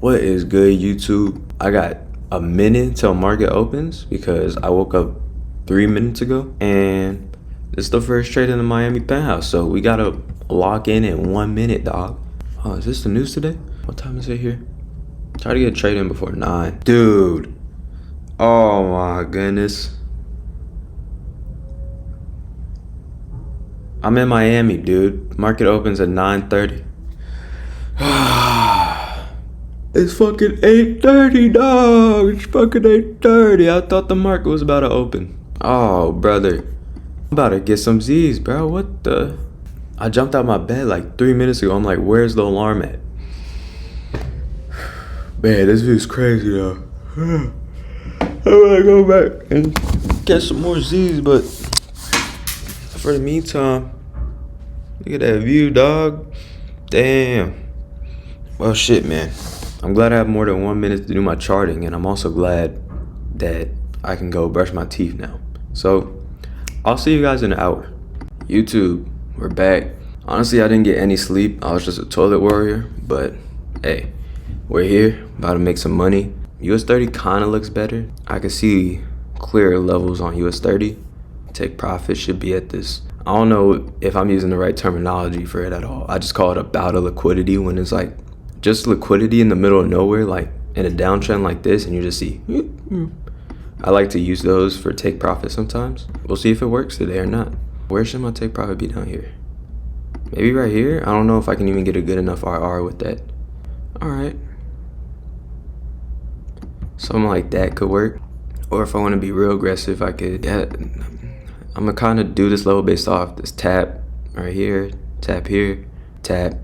What is good, YouTube? I got a minute till market opens because I woke up 3 minutes ago, and this is the first trade in the Miami penthouse, so we gotta lock in 1 minute, dog. Oh, is this the news today? What time is it here? Try to get a trade in before 9. Dude. Oh my goodness. I'm in Miami, dude. Market opens at 9:30. It's fucking 8:30, dog. It's fucking 8:30. I thought the market was about to open. Oh, brother. I'm about to get some Z's, bro. What the? I jumped out my bed like 3 minutes ago. I'm like, where's the alarm at? Man, this view's crazy, though. I'm gonna go back and get some more Z's, but for the meantime, look at that view, dog. Damn. Well, shit, man. I'm glad I have more than 1 minute to do my charting, and I'm also glad that I can go brush my teeth now. So, I'll see you guys in an hour. YouTube, we're back. Honestly, I didn't get any sleep. I was just a toilet warrior, but hey, we're here, about to make some money. US 30 kind of looks better. I can see clearer levels on US 30. Take profit should be at this. I don't know if I'm using the right terminology for it at all. I just call it a bout of liquidity when it's like just liquidity in the middle of nowhere, like in a downtrend like this, and you just see. I like to use those for take profit sometimes. We'll see if it works today or not. Where should my take profit be down here? Maybe right here? I don't know if I can even get a good enough RR with that. All right. Something like that could work. Or if I want to be real aggressive, I could, yeah, I'm gonna kind of do this level based off this tap right here, tap, tap.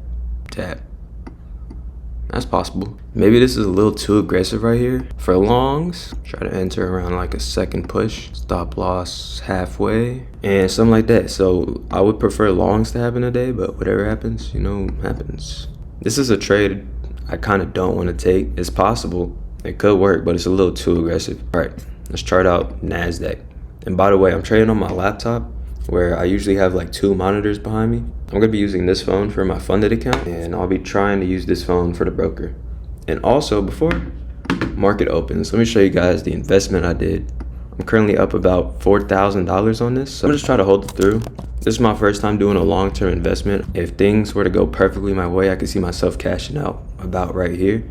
That's possible. Maybe this is a little too aggressive right here. For longs, try to enter around like a second push. Stop loss halfway and something like that. So I would prefer longs to happen today, but whatever happens, you know, happens. This is a trade I kind of don't want to take. It's possible. It could work, but it's a little too aggressive. All right, let's chart out NASDAQ. And by the way, I'm trading on my laptop where I usually have like 2 monitors behind me. I'm gonna be using this phone for my funded account, and I'll be trying to use this phone for the broker. And also, before market opens, let me show you guys the investment I did. I'm currently up about $4,000 on this, so I'm just trying to hold it through. This is my first time doing a long-term investment. If things were to go perfectly my way, I could see myself cashing out about right here,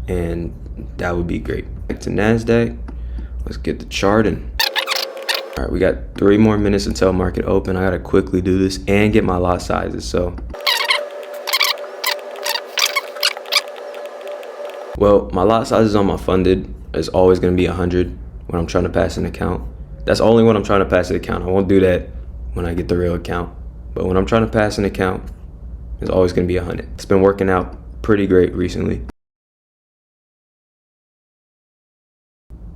and that would be great. Back to NASDAQ, let's get the charting. All right, we got 3 more minutes until market open. I gotta quickly do this and get my lot sizes, so. Well, my lot sizes on my funded is always gonna be 100 when I'm trying to pass an account. That's only when I'm trying to pass an account. I won't do that when I get the real account. But when I'm trying to pass an account, it's always gonna be 100. It's been working out pretty great recently.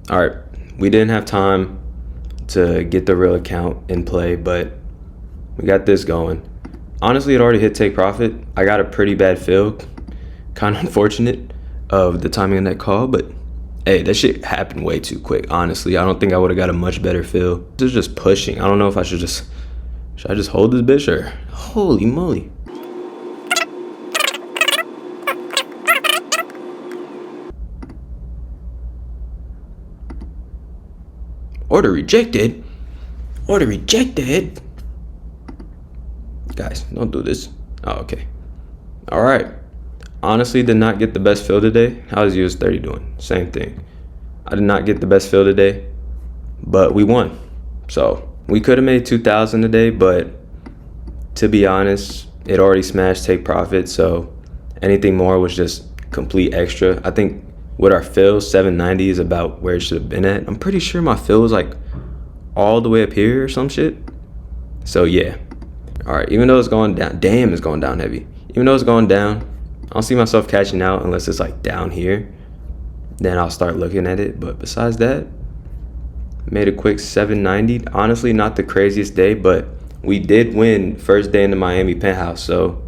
All right, we didn't have time to get the real account in play, but we got this going. Honestly, it already hit take profit. I got a pretty bad feel, kind of unfortunate of the timing of that call, but hey, that shit happened way too quick. Honestly, I don't think I would have got a much better feel. This is just pushing. I don't know if I should I just hold this bitch, or holy moly. Order rejected. Order rejected. Guys, don't do this. Oh, okay. All right. Honestly, did not get the best feel today. How's US 30 doing? Same thing. I did not get the best feel today, but we won. So we could have made 2,000 today, but to be honest, it already smashed take profit. So anything more was just complete extra. I think with our fill, 790 is about where it should have been at. I'm pretty sure my fill was like all the way up here or some shit. So yeah. All right, even though it's going down, damn, it's going down heavy. Even though it's going down, I don't see myself catching out unless it's like down here. Then I'll start looking at it. But besides that, made a quick 790. Honestly, not the craziest day, but we did win first day in the Miami penthouse. So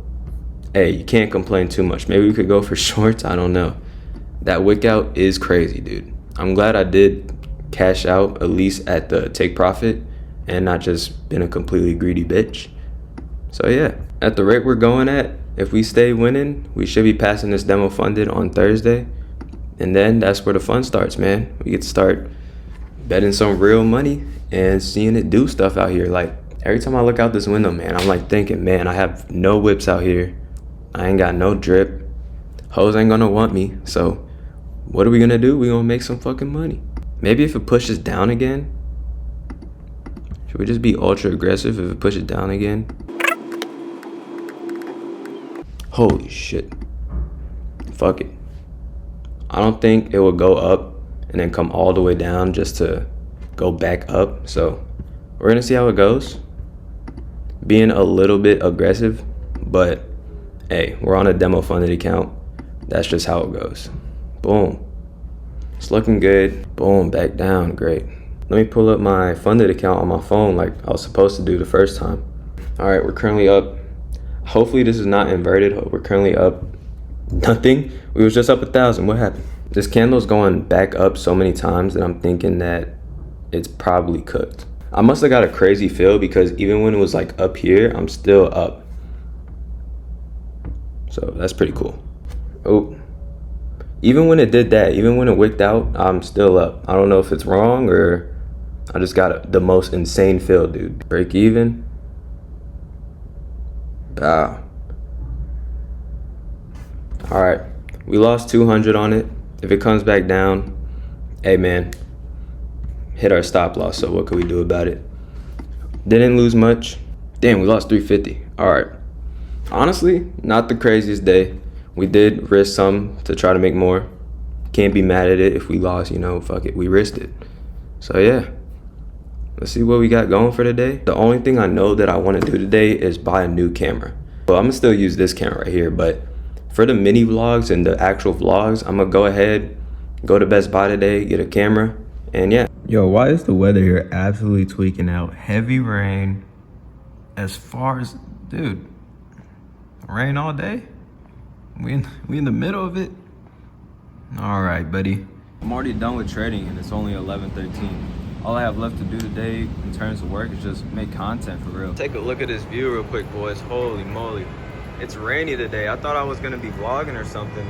hey, you can't complain too much. Maybe we could go for shorts, I don't know. That wick out is crazy, dude. I'm glad I did cash out at least at the take profit and not just been a completely greedy bitch. So yeah, at the rate we're going at, if we stay winning, we should be passing this demo funded on Thursday. And then that's where the fun starts, man. We get to start betting some real money and seeing it do stuff out here. Like, every time I look out this window, man, I'm like thinking, man, I have no whips out here. I ain't got no drip. Hoes ain't gonna want me. So what are we gonna do? We gonna make some fucking money. Maybe if it pushes down again, should we just be ultra aggressive if it pushes down again? Holy shit. Fuck it. I don't think it will go up and then come all the way down just to go back up. So we're gonna see how it goes. Being a little bit aggressive, but hey, we're on a demo funded account. That's just how it goes. Boom. It's looking good. Boom, back down, great. Let me pull up my funded account on my phone like I was supposed to do the first time. All right, we're currently up. Hopefully this is not inverted. We're currently up nothing. We was just up 1,000. What happened? This candle's going back up so many times that I'm thinking that it's probably cooked. I must have got a crazy feel because even when it was like up here, I'm still up. So that's pretty cool. Oh, even when it did that, even when it wicked out, I'm still up. I don't know if it's wrong or I just got the most insane feel, dude. Break even. Wow. All right, we lost 200 on it. If it comes back down, hey man, hit our stop loss. So what could we do about it? Didn't lose much. Damn, we lost 350. All right. Honestly, not the craziest day. We did risk some to try to make more. Can't be mad at it if we lost, you know, fuck it, we risked it. So yeah, let's see what we got going for today. The only thing I know that I want to do today is buy a new camera. Well, I'm gonna still use this camera right here, but for the mini vlogs and the actual vlogs, I'm gonna go ahead, go to Best Buy today, get a camera, and yeah. Yo, why is the weather here absolutely tweaking out? Heavy rain as far as, dude, rain all day? We in the middle of it? All right, buddy. I'm already done with trading and it's only 11:13. All I have left to do today in terms of work is just make content for real. Take a look at this view real quick, boys. Holy moly. It's rainy today. I thought I was gonna be vlogging or something,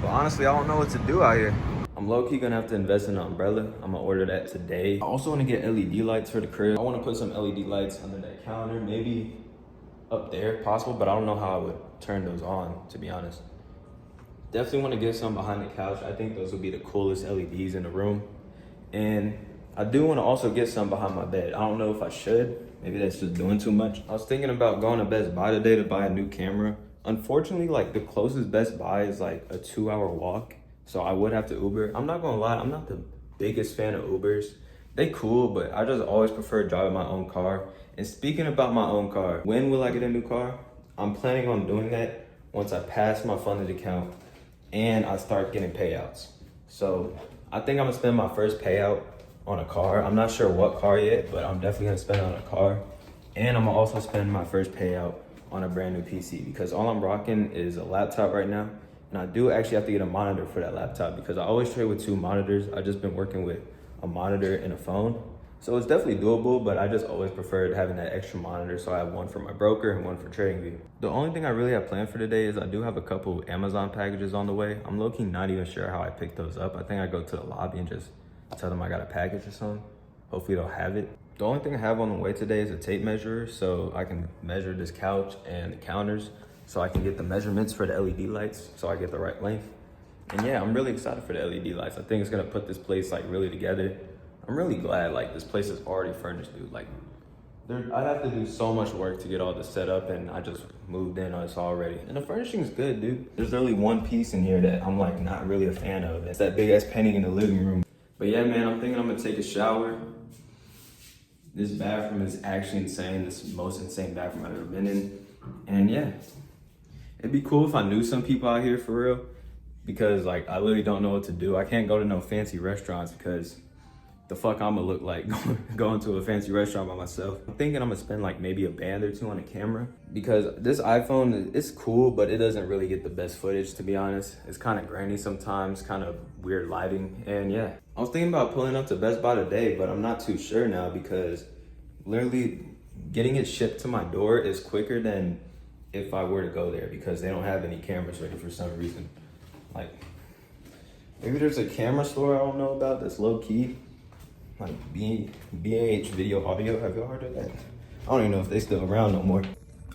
but honestly, I don't know what to do out here. I'm low-key gonna have to invest in an umbrella. I'm gonna order that today. I also wanna get LED lights for the crib. I wanna put some LED lights under that counter, maybe up there if possible, but I don't know how I would turn those on, to be honest. Definitely wanna get some behind the couch. I think those would be the coolest LEDs in the room. And I do wanna also get some behind my bed. I don't know if I should. Maybe that's just doing too much. I was thinking about going to Best Buy today to buy a new camera. Unfortunately, like the closest Best Buy is like a 2-hour walk. So I would have to Uber. I'm not gonna lie, I'm not the biggest fan of Ubers. They cool, but I just always prefer driving my own car. And speaking about my own car, when will I get a new car? I'm planning on doing that once I pass my funded account and I start getting payouts. So I think I'm gonna spend my first payout on a car. I'm not sure what car yet, but I'm definitely gonna spend it on a car. And I'm gonna also spend my first payout on a brand new PC because all I'm rocking is a laptop right now. And I do actually have to get a monitor for that laptop because I always trade with 2 monitors. I've just been working with a monitor and a phone. So it's definitely doable, but I just always preferred having that extra monitor. So I have one for my broker and one for TradingView. The only thing I really have planned for today is I do have a couple Amazon packages on the way. I'm low-key not even sure how I picked those up. I think I go to the lobby and just tell them I got a package or something. Hopefully they'll have it. The only thing I have on the way today is a tape measure so I can measure this couch and the counters so I can get the measurements for the LED lights so I get the right length. And yeah, I'm really excited for the LED lights. I think it's gonna put this place like really together. I'm really glad like this place is already furnished, dude. Like I'd have to do so much work to get all this set up and I just moved in on this already. And the furnishing's good, dude. There's only one piece in here that I'm like not really a fan of. It's that big ass painting in the living room. But yeah, man, I'm thinking I'm gonna take a shower. This bathroom is actually insane. This is the most insane bathroom I've ever been in. And yeah, it'd be cool if I knew some people out here for real because like I literally don't know what to do. I can't go to no fancy restaurants because the fuck I'ma look like going to a fancy restaurant by myself. I'm thinking I'm gonna spend like maybe a band or two on a camera because this iPhone, it's cool, but it doesn't really get the best footage, to be honest. It's kind of grainy sometimes, kind of weird lighting, and yeah. I was thinking about pulling up to Best Buy today, but I'm not too sure now because literally getting it shipped to my door is quicker than if I were to go there because they don't have any cameras ready for some reason. Like, Maybe there's a camera store I don't know about that's low key. Like BH Video Audio. Have y'all heard of that? I don't even know if they still around no more.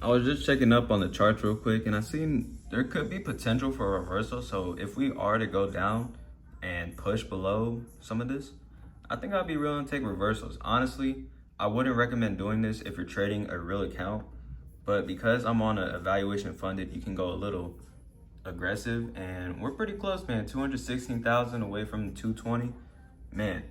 I was just checking up on the charts real quick and I seen there could be potential for a reversal. So if we are to go down and push below some of this, I think I'd be willing to take reversals. Honestly, I wouldn't recommend doing this if you're trading a real account, but because I'm on an evaluation funded, you can go a little aggressive and we're pretty close, man. 216,000 away from the 220. Man,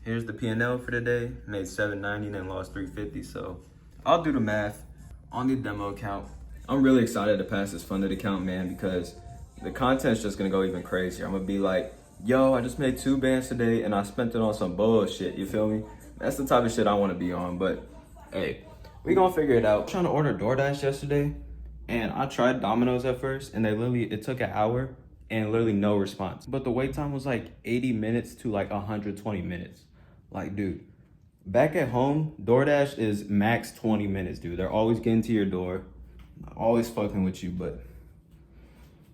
here's the P&L for today. Made 790 and lost 350. So I'll do the math on the demo account. I'm really excited to pass this funded account, man, because the content's just gonna go even crazier. I'm gonna be like, yo, I just made 2 bands today and I spent it on some bullshit, you feel me? That's the type of shit I wanna be on, but hey, we gonna figure it out. I'm trying to order DoorDash yesterday and I tried Domino's at first and it took an hour and literally no response. But the wait time was like 80 minutes to like 120 minutes. Like, dude, back at home, DoorDash is max 20 minutes, dude. They're always getting to your door, always fucking with you. But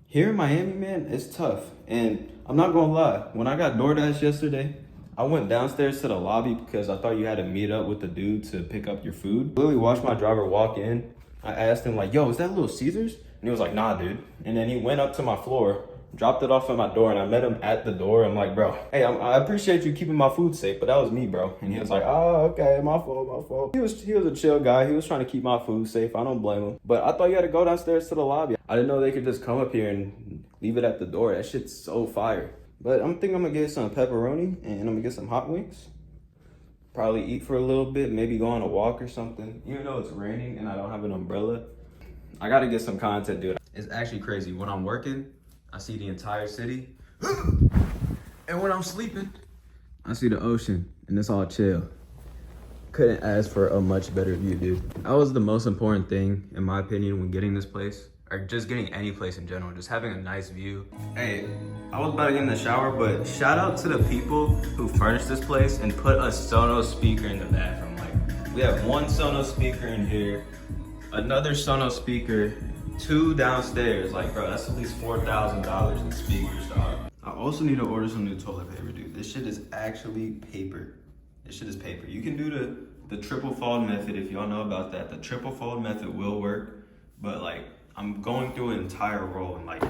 here in Miami, man, it's tough. And I'm not gonna lie, when I got DoorDash yesterday, I went downstairs to the lobby because I thought you had to meet up with the dude to pick up your food. Literally watched my driver walk in. I asked him like, yo, is that Little Caesars? And he was like, nah, dude. And then he went up to my floor, dropped it off at my door, and I met him at the door. I'm like, bro, hey, I appreciate you keeping my food safe, but that was me, bro. And he was like, oh, okay, my fault. He was a chill guy. He was trying to keep my food safe. I don't blame him. But I thought you had to go downstairs to the lobby. I didn't know they could just come up here and leave it at the door. That shit's so fire. But I'm thinking I'm gonna get some pepperoni and I'm gonna get some hot wings. Probably eat for a little bit, maybe go on a walk or something. Even though it's raining and I don't have an umbrella, I gotta get some content, dude. It's actually crazy. When I'm working, I see the entire city. And when I'm sleeping, I see the ocean and it's all chill. Couldn't ask for a much better view, dude. That was the most important thing, in my opinion, when getting this place, or just getting any place in general, just having a nice view. Hey, I was about to get in the shower, but shout out to the people who furnished this place and put a Sonos speaker in the bathroom. Like, we have 1 Sonos speaker in here, another Sonos speaker, 2 downstairs. Like, bro, that's at least $4,000 in speakers, dog. I also need to order some new toilet paper, dude. This shit is actually paper. This shit is paper. You can do the triple fold method if y'all know about that. The triple fold method will work, but like, I'm going through an entire roll in like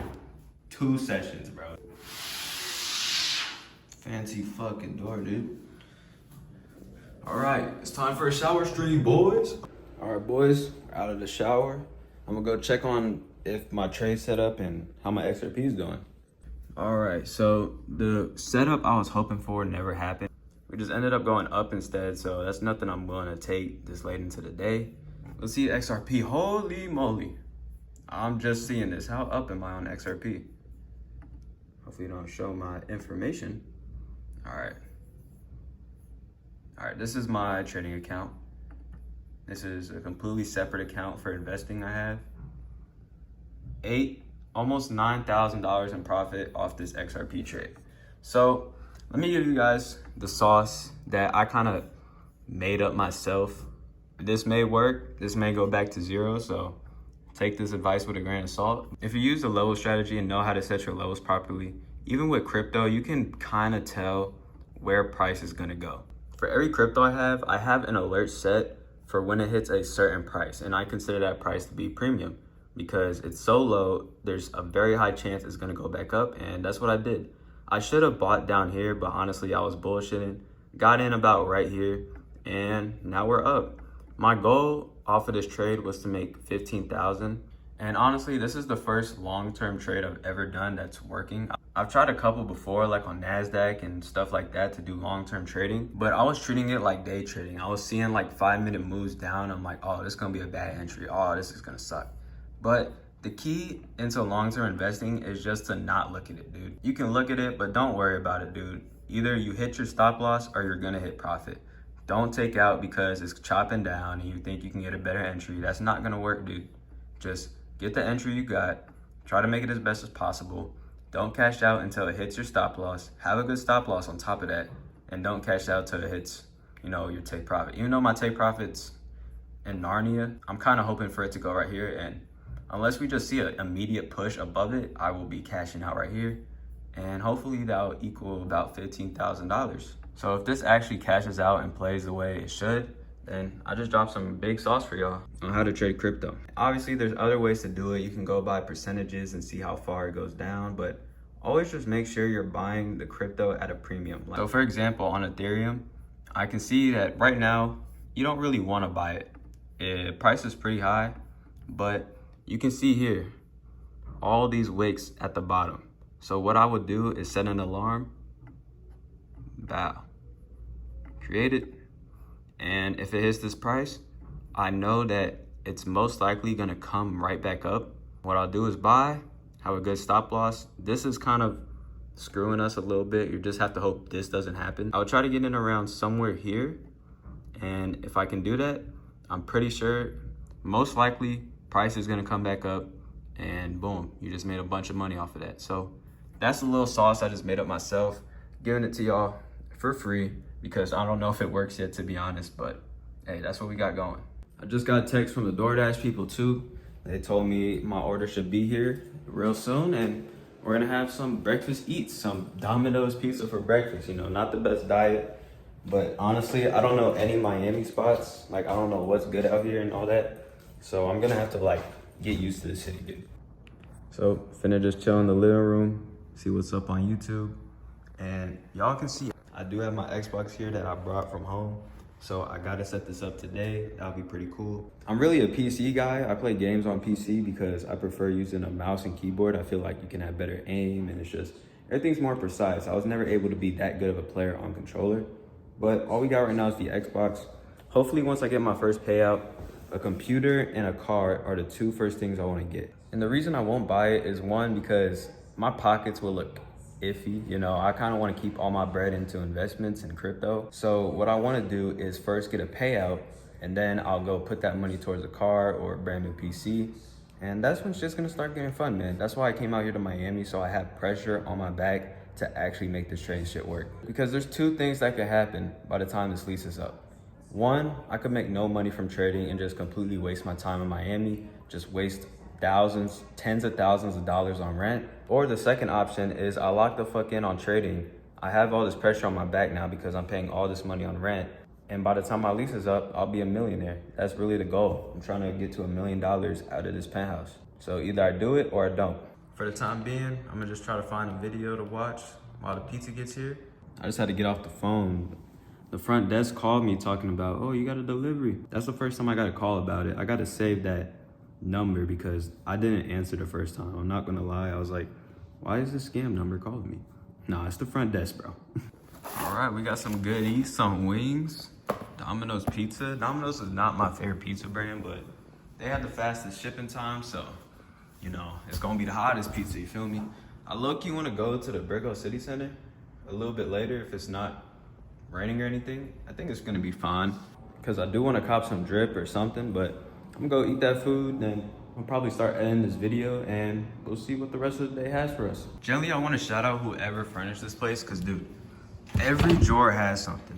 2 sessions, bro. Fancy fucking door, dude. All right, it's time for a shower stream, boys. All right, boys, we're out of the shower. I'm gonna go check on if my trade's set up and how my XRP is doing. All right, so the setup I was hoping for never happened. We just ended up going up instead, so that's nothing I'm willing to take this late into the day. Let's see XRP, holy moly. I'm just seeing this. How up am I on XRP? Hopefully you don't show my information. All right, this is my trading account. This is a completely separate account for investing I have. Almost $9,000 in profit off this XRP trade. So let me give you guys the sauce that I kind of made up myself. This may work, this may go back to 0, so take this advice with a grain of salt. If you use the level strategy and know how to set your levels properly, even with crypto, you can kind of tell where price is gonna go. For every crypto I have an alert set for when it hits a certain price, and I consider that price to be premium because it's so low, there's a very high chance it's gonna go back up, and that's what I did. I should have bought down here, but honestly, I was bullshitting. Got in about right here, and now we're up. My goal off of this trade was to make 15,000. And honestly, this is the first long-term trade I've ever done that's working. I've tried a couple before, like on NASDAQ and stuff like that to do long-term trading, but I was treating it like day trading. I was seeing like 5-minute moves down. I'm like, oh, this is gonna be a bad entry. Oh, this is gonna suck. But the key into long-term investing is just to not look at it, dude. You can look at it, but don't worry about it, dude. Either you hit your stop loss or you're gonna hit profit. Don't take out because it's chopping down and you think you can get a better entry. That's not gonna work, dude. Just get the entry you got, try to make it as best as possible. Don't cash out until it hits your stop loss. Have a good stop loss on top of that, and don't cash out till it hits, your take profit. Even though my take profit's in Narnia, I'm kind of hoping for it to go right here, and unless we just see an immediate push above it, I will be cashing out right here. and hopefully that'll equal about $15,000. So if this actually cashes out and plays the way it should, then I just dropped some big sauce for y'all on how to trade crypto. Obviously, there's other ways to do it. You can go by percentages and see how far it goes down, but always just make sure you're buying the crypto at a premium. So for example, on Ethereum, I can see that right now, you don't really want to buy it. The price is pretty high, but you can see here, all these wicks at the bottom. So what I would do is set an alarm, bow, create it, and if it hits this price, I know that it's most likely gonna come right back up. What I'll do is buy, have a good stop loss. This is kind of screwing us a little bit. You just have to hope this doesn't happen. I'll try to get in around somewhere here, and if I can do that, I'm pretty sure most likely price is gonna come back up, and boom, you just made a bunch of money off of that. So that's a little sauce I just made up myself, giving it to y'all for free because I don't know if it works yet, to be honest, but hey, that's what we got going. I just got a text from the DoorDash people too. They told me my order should be here real soon, and we're gonna have some breakfast eats, some Domino's pizza for breakfast. You know, not the best diet, but honestly, I don't know any Miami spots. Like, I don't know what's good out here and all that. So I'm gonna have to like get used to the city, dude. So finna just chill in the living room, see what's up on YouTube. And y'all can see, I do have my Xbox here that I brought from home. So I gotta set this up today. That'll be pretty cool. I'm really a PC guy. I play games on PC because I prefer using a mouse and keyboard. I feel like you can have better aim and it's just, everything's more precise. I was never able to be that good of a player on controller. But all we got right now is the Xbox. Hopefully once I get my first payout, a computer and a car are the two first things I wanna get. And the reason I won't buy it is one, because my pockets will look iffy. You know, I kind of want to keep all my bread into investments and crypto. So what I want to do is first get a payout, and then I'll go put that money towards a car or a brand new PC. And that's when it's just going to start getting fun, man. That's why I came out here to Miami, so I have pressure on my back to actually make this trade shit work. Because there's two things that could happen by the time this lease is up. One, I could make no money from trading and just completely waste my time in Miami, just waste thousands, tens of thousands of dollars on rent. Or the second option is I lock the fuck in on trading. I have all this pressure on my back now because I'm paying all this money on rent. And by the time my lease is up, I'll be a millionaire. That's really the goal. I'm trying to get to $1 million out of this penthouse. So either I do it or I don't. For the time being, I'm gonna just try to find a video to watch while the pizza gets here. I just had to get off the phone. The front desk called me talking about, oh, you got a delivery. That's the first time I got a call about it. I got to save that number because I didn't answer the first time. I'm not gonna lie. I was like, why is this scam number calling me? Nah, it's the front desk, bro. All right, we got some goodies, some wings, Domino's pizza. Domino's is not my favorite pizza brand, but they have the fastest shipping time, so, you know, it's gonna be the hottest pizza, you feel me? I low-key wanna go to the Brickell City Center a little bit later if it's not raining or anything. I think it's gonna be fine because I do wanna cop some drip or something, but I'm gonna go eat that food, then I'll probably start editing this video and we'll see what the rest of the day has for us. Generally, I wanna shout out whoever furnished this place because, dude, every drawer has something.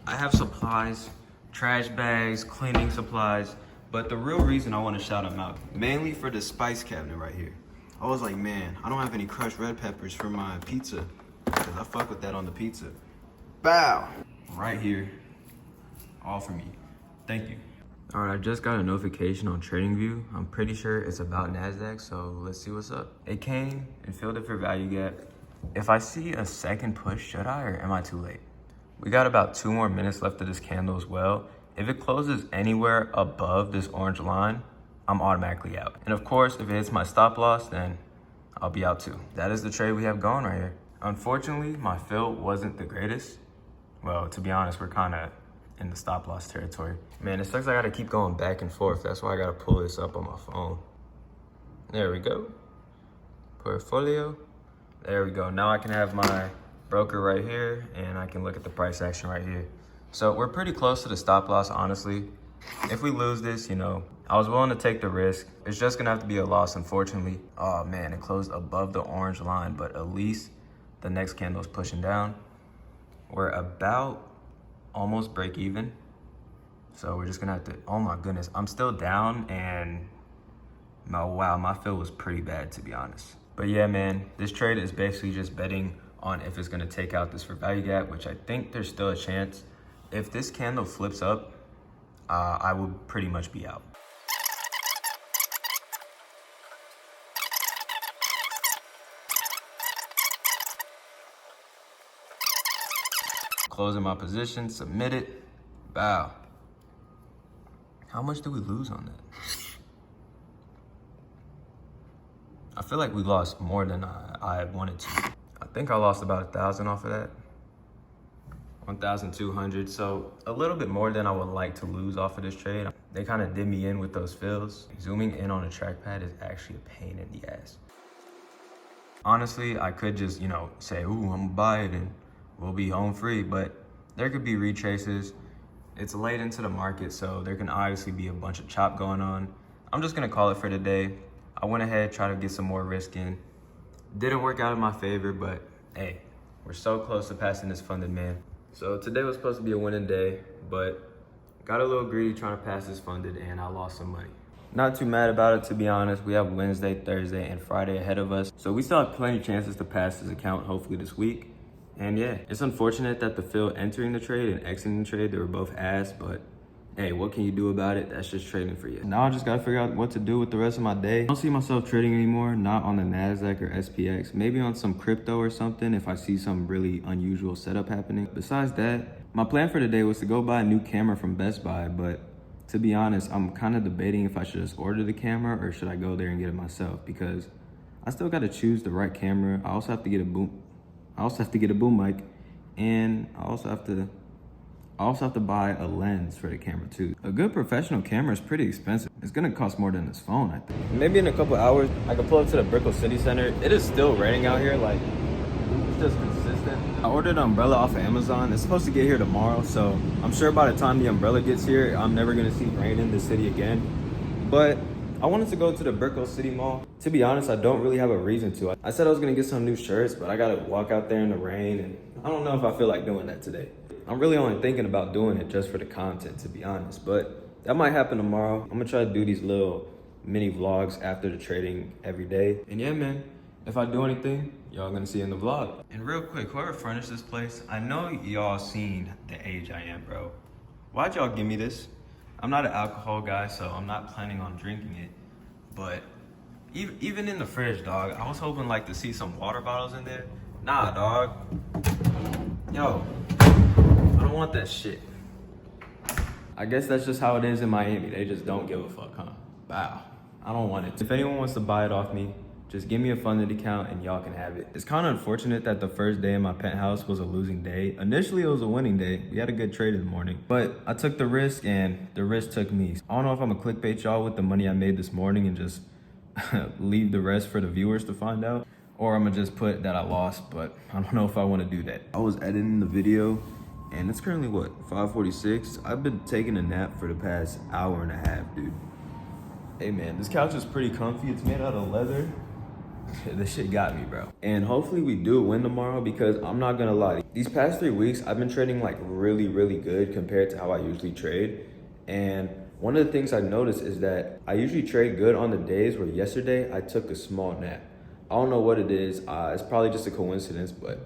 I have supplies, trash bags, cleaning supplies, but the real reason I wanna shout them out, mainly for the spice cabinet right here. I was like, man, I don't have any crushed red peppers for my pizza because I fuck with that on the pizza. Bow! Right here, all for me. Thank you. All right, I just got a notification on TradingView. I'm pretty sure it's about NASDAQ, so let's see what's up. It came and filled it for value gap. If I see a second push, should I, or am I too late? We got about 2 more minutes left of this candle as well. If it closes anywhere above this orange line, I'm automatically out. And of course, if it hits my stop loss, then I'll be out too. That is the trade we have going right here. Unfortunately, my fill wasn't the greatest. Well, to be honest, we're kind of in the stop loss territory. Man, it sucks I gotta keep going back and forth. That's why I gotta pull this up on my phone. There we go. Portfolio. There we go. Now I can have my broker right here and I can look at the price action right here. So we're pretty close to the stop loss, honestly. If we lose this, you know, I was willing to take the risk. It's just gonna have to be a loss, unfortunately. Oh man, it closed above the orange line, but at least the next candle is pushing down. We're about almost break even. So we're just gonna have to, oh my goodness, I'm still down and wow, my fill was pretty bad to be honest. But yeah, man, this trade is basically just betting on if it's gonna take out this for value gap, which I think there's still a chance. If this candle flips up, I would pretty much be out. Closing my position, submit it, bow. How much did we lose on that? I feel like we lost more than I wanted to. I think I lost about 1,000 off of that. 1,200, so a little bit more than I would like to lose off of this trade. They kind of did me in with those fills. Zooming in on a trackpad is actually a pain in the ass. Honestly, I could just, say, ooh, I'm gonna buy it and we'll be home free, but there could be retraces. It's late into the market, so there can obviously be a bunch of chop going on. I'm just gonna call it for today. I went ahead, tried to get some more risk in. Didn't work out in my favor, but hey, we're so close to passing this funded, man. So today was supposed to be a winning day, but got a little greedy trying to pass this funded and I lost some money. Not too mad about it, to be honest. We have Wednesday, Thursday, and Friday ahead of us. So we still have plenty of chances to pass this account, hopefully this week. And yeah, it's unfortunate that the fill entering the trade and exiting the trade, they were both ass, but hey, what can you do about it? That's just trading for you. Now I just gotta figure out what to do with the rest of my day. I don't see myself trading anymore, not on the NASDAQ or SPX, maybe on some crypto or something if I see some really unusual setup happening. Besides that, my plan for today was to go buy a new camera from Best Buy, but to be honest, I'm kind of debating if I should just order the camera or should I go there and get it myself, because I still gotta choose the right camera. I also have to get a boom mic, and I also have to buy a lens for the camera too. A good professional camera is pretty expensive. It's gonna cost more than this phone, I think. Maybe in a couple hours, I can pull up to the Brickell City Center. It is still raining out here, like, it's just consistent. I ordered an umbrella off of Amazon. It's supposed to get here tomorrow, so I'm sure by the time the umbrella gets here, I'm never gonna see rain in the city again. But I wanted to go to the Brickell City Mall. To be honest, I don't really have a reason to. I said I was gonna get some new shirts, but I gotta walk out there in the rain, and I don't know if I feel like doing that today. I'm really only thinking about doing it just for the content, to be honest, but that might happen tomorrow. I'm gonna try to do these little mini vlogs after the trading every day. And yeah, man, if I do anything, y'all gonna see in the vlog. And real quick, whoever furnished this place, I know y'all seen the age I am, bro. Why'd y'all give me this? I'm not an alcohol guy, so I'm not planning on drinking it, but even in the fridge, dog, I was hoping like to see some water bottles in there. Nah, dog. Yo, I don't want that shit. I guess that's just how it is in Miami. They just don't give a fuck, huh? Wow, I don't want it. If anyone wants to buy it off me, just give me a funded account and y'all can have it. It's kind of unfortunate that the first day in my penthouse was a losing day. Initially, it was a winning day. We had a good trade in the morning, but I took the risk and the risk took me. I don't know if I'm gonna clickbait y'all with the money I made this morning and just leave the rest for the viewers to find out, or I'm gonna just put that I lost, but I don't know if I wanna do that. I was editing the video and it's currently what, 5:46? I've been taking a nap for the past hour and a half, dude. Hey man, this couch is pretty comfy. It's made out of leather. This shit got me, bro. And hopefully we do win tomorrow, because I'm not gonna lie, these past 3 weeks, I've been trading like really, really good compared to how I usually trade. And one of the things I noticed is that I usually trade good on the days where yesterday I took a small nap. I don't know what it is. It's probably just a coincidence, but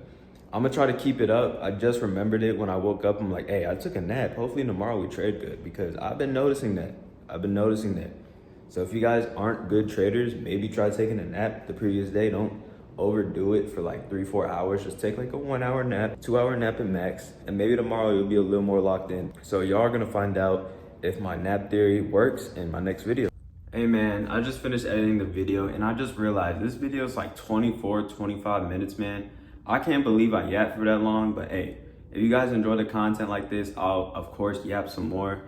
I'm gonna try to keep it up. I just remembered it when I woke up. I'm like, hey, I took a nap. Hopefully tomorrow we trade good, because I've been noticing that. So if you guys aren't good traders, maybe try taking a nap the previous day. Don't overdo it for like 3-4 hours. Just take like a 1 hour nap, 2 hour nap at max, and maybe tomorrow you'll be a little more locked in. So y'all are gonna find out if my nap theory works in my next video. Hey man, I just finished editing the video and I just realized this video is like 24-25 minutes, man. I can't believe I yapped for that long, but hey, if you guys enjoy the content like this, I'll of course yap some more.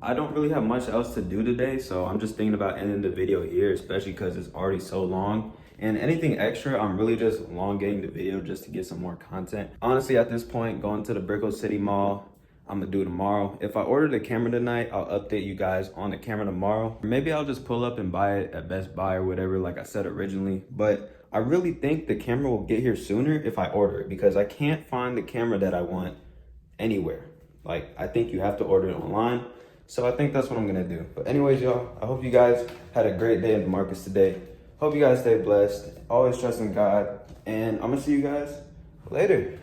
I don't really have much else to do today, so I'm just thinking about ending the video here, especially because it's already so long. And anything extra, I'm really just elongating the video just to get some more content. Honestly, at this point, going to the Brickell City Mall, I'm gonna do tomorrow. If I order the camera tonight, I'll update you guys on the camera tomorrow. Maybe I'll just pull up and buy it at Best Buy or whatever, like I said originally. But I really think the camera will get here sooner if I order it, because I can't find the camera that I want anywhere. Like, I think you have to order it online. So I think that's what I'm gonna do. But anyways, y'all, I hope you guys had a great day in the markets today. Hope you guys stay blessed. Always trust in God. And I'm going to see you guys later.